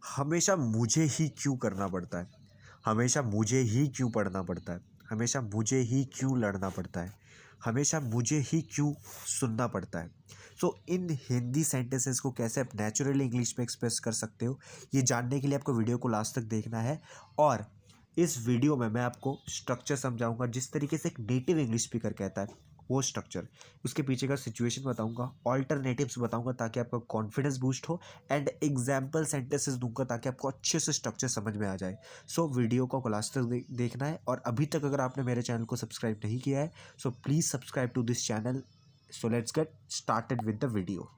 हमेशा मुझे ही क्यों करना पड़ता है, हमेशा मुझे ही क्यों पढ़ना पड़ता है, हमेशा मुझे ही क्यों लड़ना पड़ता है, हमेशा मुझे ही क्यों सुनना पड़ता है। सो इन हिंदी सेंटेंसेस को कैसे आप नेचुरली इंग्लिश में एक्सप्रेस कर सकते हो, ये जानने के लिए आपको वीडियो को लास्ट तक देखना है। और इस वीडियो में मैं आपको स्ट्रक्चर समझाऊंगा, जिस तरीके से एक नेटिव इंग्लिश स्पीकर कहता है वो स्ट्रक्चर, उसके पीछे का सिचुएशन बताऊंगा, ऑल्टरनेटिव्स बताऊंगा ताकि आपका कॉन्फिडेंस बूस्ट हो, एंड एग्जाम्पल सेंटेंसेस दूंगा ताकि आपको अच्छे से स्ट्रक्चर समझ में आ जाए। सो वीडियो को लास्ट तक देखना है। और अभी तक अगर आपने मेरे चैनल को सब्सक्राइब नहीं किया है, so please subscribe to this channel. So let's get started with the video.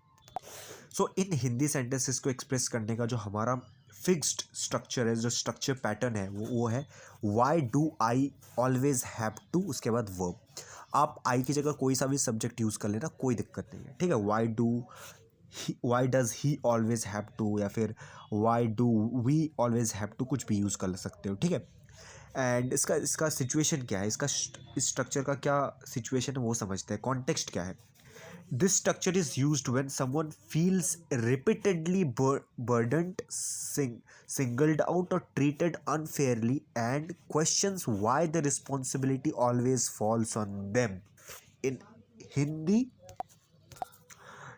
So इन हिंदी सेंटेंसेस को एक्सप्रेस करने का जो हमारा फिक्स्ड स्ट्रक्चर है, जो स्ट्रक्चर पैटर्न है, वो है why do I always have to, उसके बाद वर्ब। आप आई की जगह कोई सा भी सब्जेक्ट यूज़ कर लेना, कोई दिक्कत नहीं है, ठीक है। Why does he always have to, या फिर why do we always have to, कुछ भी यूज़ कर सकते हो, ठीक है। एंड इसका सिचुएशन क्या है, इसका स्ट्रक्चर का क्या सिचुएशन है वो समझते हैं, कॉन्टेक्स्ट क्या है। This structure is used when someone feels repeatedly burdened, singled out, or treated unfairly, and questions why the responsibility always falls on them. In Hindi,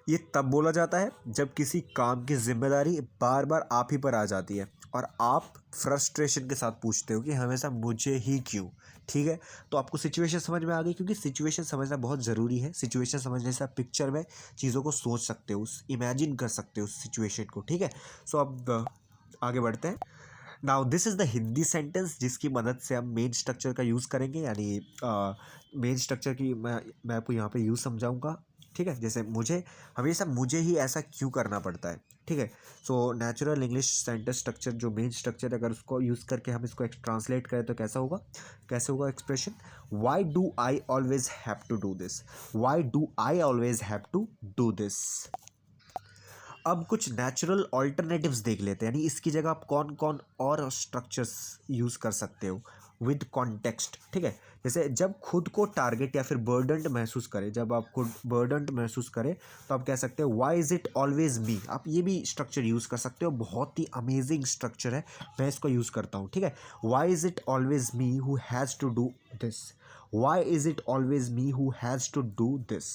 ये तब बोला जाता है जब किसी काम की जिम्मेदारी बार बार आप ही पर आ जाती है और आप फ्रस्ट्रेशन के साथ पूछते हो कि हमेशा मुझे ही क्यों, ठीक है। तो आपको सिचुएशन समझ में आ गई, क्योंकि सिचुएशन समझना बहुत ज़रूरी है। सिचुएशन समझने से आप पिक्चर में चीज़ों को सोच सकते हो, उस इमेजिन कर सकते हो उस सिचुएशन को, ठीक है। सो अब आगे बढ़ते हैं। Now this is the Hindi sentence जिसकी मदद से हम मेन स्ट्रक्चर का यूज़ करेंगे, यानी मेन स्ट्रक्चर की मैं आपको यहाँ पे यूज़ समझाऊंगा, ठीक है। जैसे हमेशा मुझे ही ऐसा क्यों करना पड़ता है, ठीक है। So natural English sentence structure जो मेन स्ट्रक्चर, अगर उसको यूज़ करके हम इसको ट्रांसलेट करें तो कैसे होगा expression, why do I always have to do this, why do I always have to do this. अब कुछ नेचुरल ऑल्टरनेटिव्स देख लेते हैं, यानी इसकी जगह आप कौन कौन और स्ट्रक्चर्स यूज़ कर सकते हो विद कॉन्टेक्स्ट, ठीक है। जैसे जब खुद को टारगेट या फिर बर्डन्ड महसूस करें, जब आप खुद बर्डन्ड महसूस करें तो आप कह सकते हो why is it always me. आप ये भी स्ट्रक्चर यूज़ कर सकते हो, बहुत ही अमेजिंग स्ट्रक्चर है, मैं इसको यूज़ करता हूँ, ठीक है। Why is it always me who has to do this, why is it always me who has to do this.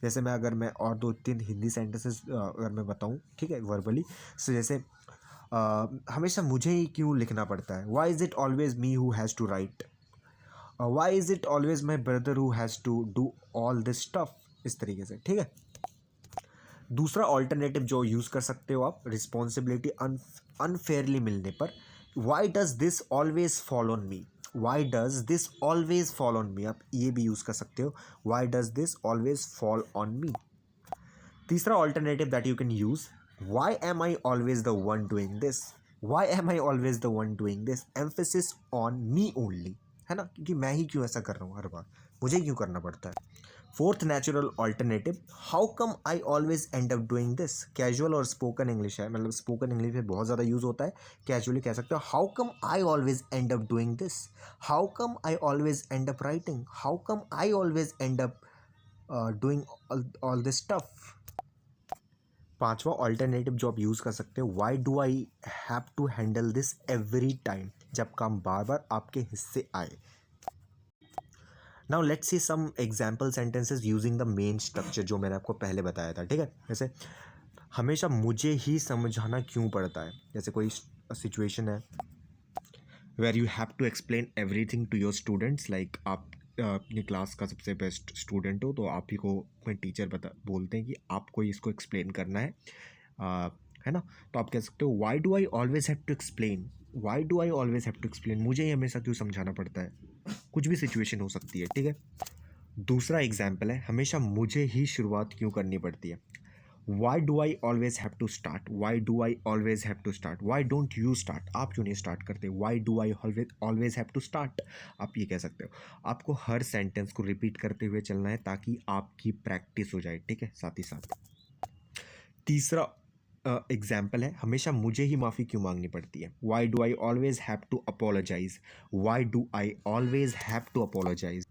जैसे मैं और दो तीन हिंदी सेंटेंसेस अगर मैं बताऊं, ठीक है, वर्बली। सो जैसे हमेशा मुझे ही क्यों लिखना पड़ता है, why is it always me who has to write, why is it always my brother who has to do all this stuff, इस तरीके से, ठीक है। दूसरा ऑल्टरनेटिव जो यूज़ कर सकते हो आप, रिस्पॉन्सिबिलिटी अनफेयरली मिलने पर, why does this always fall on me, why does this always fall on me, आप ये भी यूज़ कर सकते हो, why does this always fall on me. तीसरा alternative that you can use, why am I always the one doing this, why am I always the one doing this, emphasis on me only, है ना, क्योंकि मैं ही क्यों ऐसा कर रहा हूँ हर बार, मुझे क्यों करना पड़ता है। Fourth natural alternative, how come I always end up doing this. Casual और स्पोकन इंग्लिश है, मतलब स्पोकन इंग्लिश में बहुत ज़्यादा यूज़ होता है, कैजुअली कह सकते हो how come I always end up doing this, how come I always end up writing, how come I always end up doing all this stuff. पांचवा ऑल्टरनेटिव जो आप यूज़ कर सकते हो, why do I have to handle this every time, जब काम बार बार आपके हिस्से आए। Now let's see some example sentences using the main structure जो मैंने आपको पहले बताया था, ठीक है। जैसे हमेशा मुझे ही समझाना क्यों पड़ता है, जैसे कोई सिचुएशन है where you have to explain everything to your students, like आप अपनी क्लास का सबसे बेस्ट स्टूडेंट हो, तो आप ही को कोई टीचर बोलते हैं कि आपको इसको एक्सप्लेन करना है, है ना। तो आप कह सकते हो why do I always have to explain, why do I always have to explain, मुझे ही हमेशा क्यों समझाना पड़ता है, कुछ भी सिचुएशन हो सकती है, ठीक है। दूसरा एग्जाम्पल है, हमेशा मुझे ही शुरुआत क्यों करनी पड़ती है, why do I always have to start, why do I always have to start, why don't you start, आप क्यों नहीं स्टार्ट करते, why do I always have to start, आप ये कह सकते हो। आपको हर सेंटेंस को रिपीट करते हुए चलना है ताकि आपकी प्रैक्टिस हो जाए, ठीक है, साथ ही साथ। तीसरा एग्जाम्पल है, हमेशा मुझे ही माफ़ी क्यों मांगनी पड़ती है, why do I always have to apologise, why do I always have to apologise.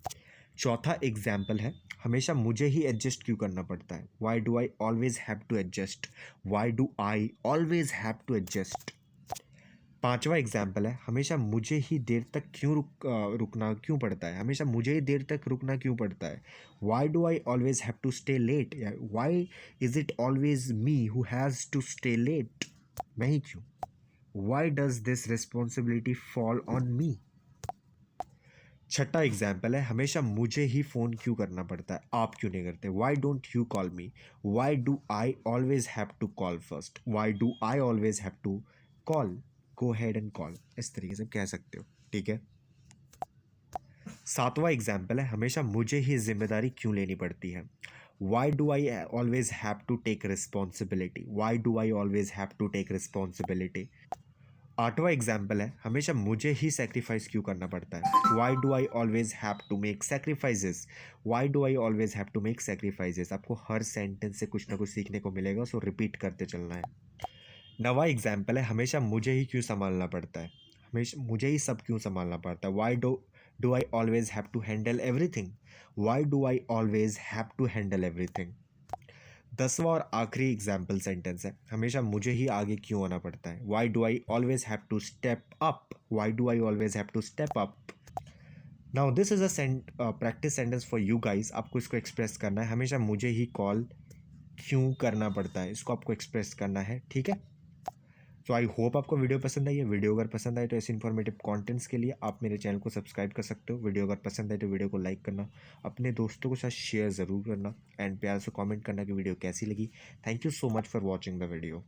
चौथा एग्जाम्पल है, हमेशा मुझे ही एडजस्ट क्यों करना पड़ता है। Why do I always have to adjust, why do I always have to adjust. पांचवा एग्जाम्पल है, हमेशा मुझे ही देर तक रुकना क्यों पड़ता है, हमेशा मुझे ही देर तक रुकना क्यों पड़ता है। Why do I always have to stay late, या why is it always me who has to stay late, मैं ही क्यों। Why does this responsibility fall on me. छठा एग्जाम्पल है, हमेशा मुझे ही फ़ोन क्यों करना पड़ता है, आप क्यों नहीं करते। Why don't you call me, why do I always have to call first, why do I always have to call, go ahead and call, इस तरीके से कह सकते हो, ठीक है। सातवां एग्जाम्पल है, हमेशा मुझे ही जिम्मेदारी क्यों लेनी पड़ती है। Why do I always have to take responsibility, why do I always have to take responsibility. आठवां एग्जाम्पल है, हमेशा मुझे ही सेक्रीफाइस क्यों करना पड़ता है। Why do I always have to make sacrifices, why do I always have to make sacrifices. आपको हर सेंटेंस से कुछ ना कुछ सीखने को मिलेगा, सो रिपीट करते चलना है। नवा एग्जाम्पल है, हमेशा मुझे ही क्यों संभालना पड़ता है, हमेशा मुझे ही सब क्यों संभालना पड़ता है। Why do I always have to handle everything, why do I always have to handle everything. 10वां और आखिरी एग्जाम्पल सेंटेंस है, हमेशा मुझे ही आगे क्यों आना पड़ता है। Why do I always have to step up, why do I always have to step up. Now this is a practice sentence for you guys. आपको इसको एक्सप्रेस करना है, हमेशा मुझे ही कॉल क्यों करना पड़ता है, इसको आपको एक्सप्रेस करना है, ठीक है। तो आई होप आपको वीडियो पसंद आई है। वीडियो अगर पसंद आए तो ऐसे इन्फॉर्मेटिव कंटेंट्स के लिए आप मेरे चैनल को सब्सक्राइब कर सकते हो। वीडियो अगर पसंद आए तो वीडियो को लाइक करना, अपने दोस्तों के साथ शेयर ज़रूर करना, एंड प्यार से कमेंट करना कि वीडियो कैसी लगी। Thank you so much for watching the video.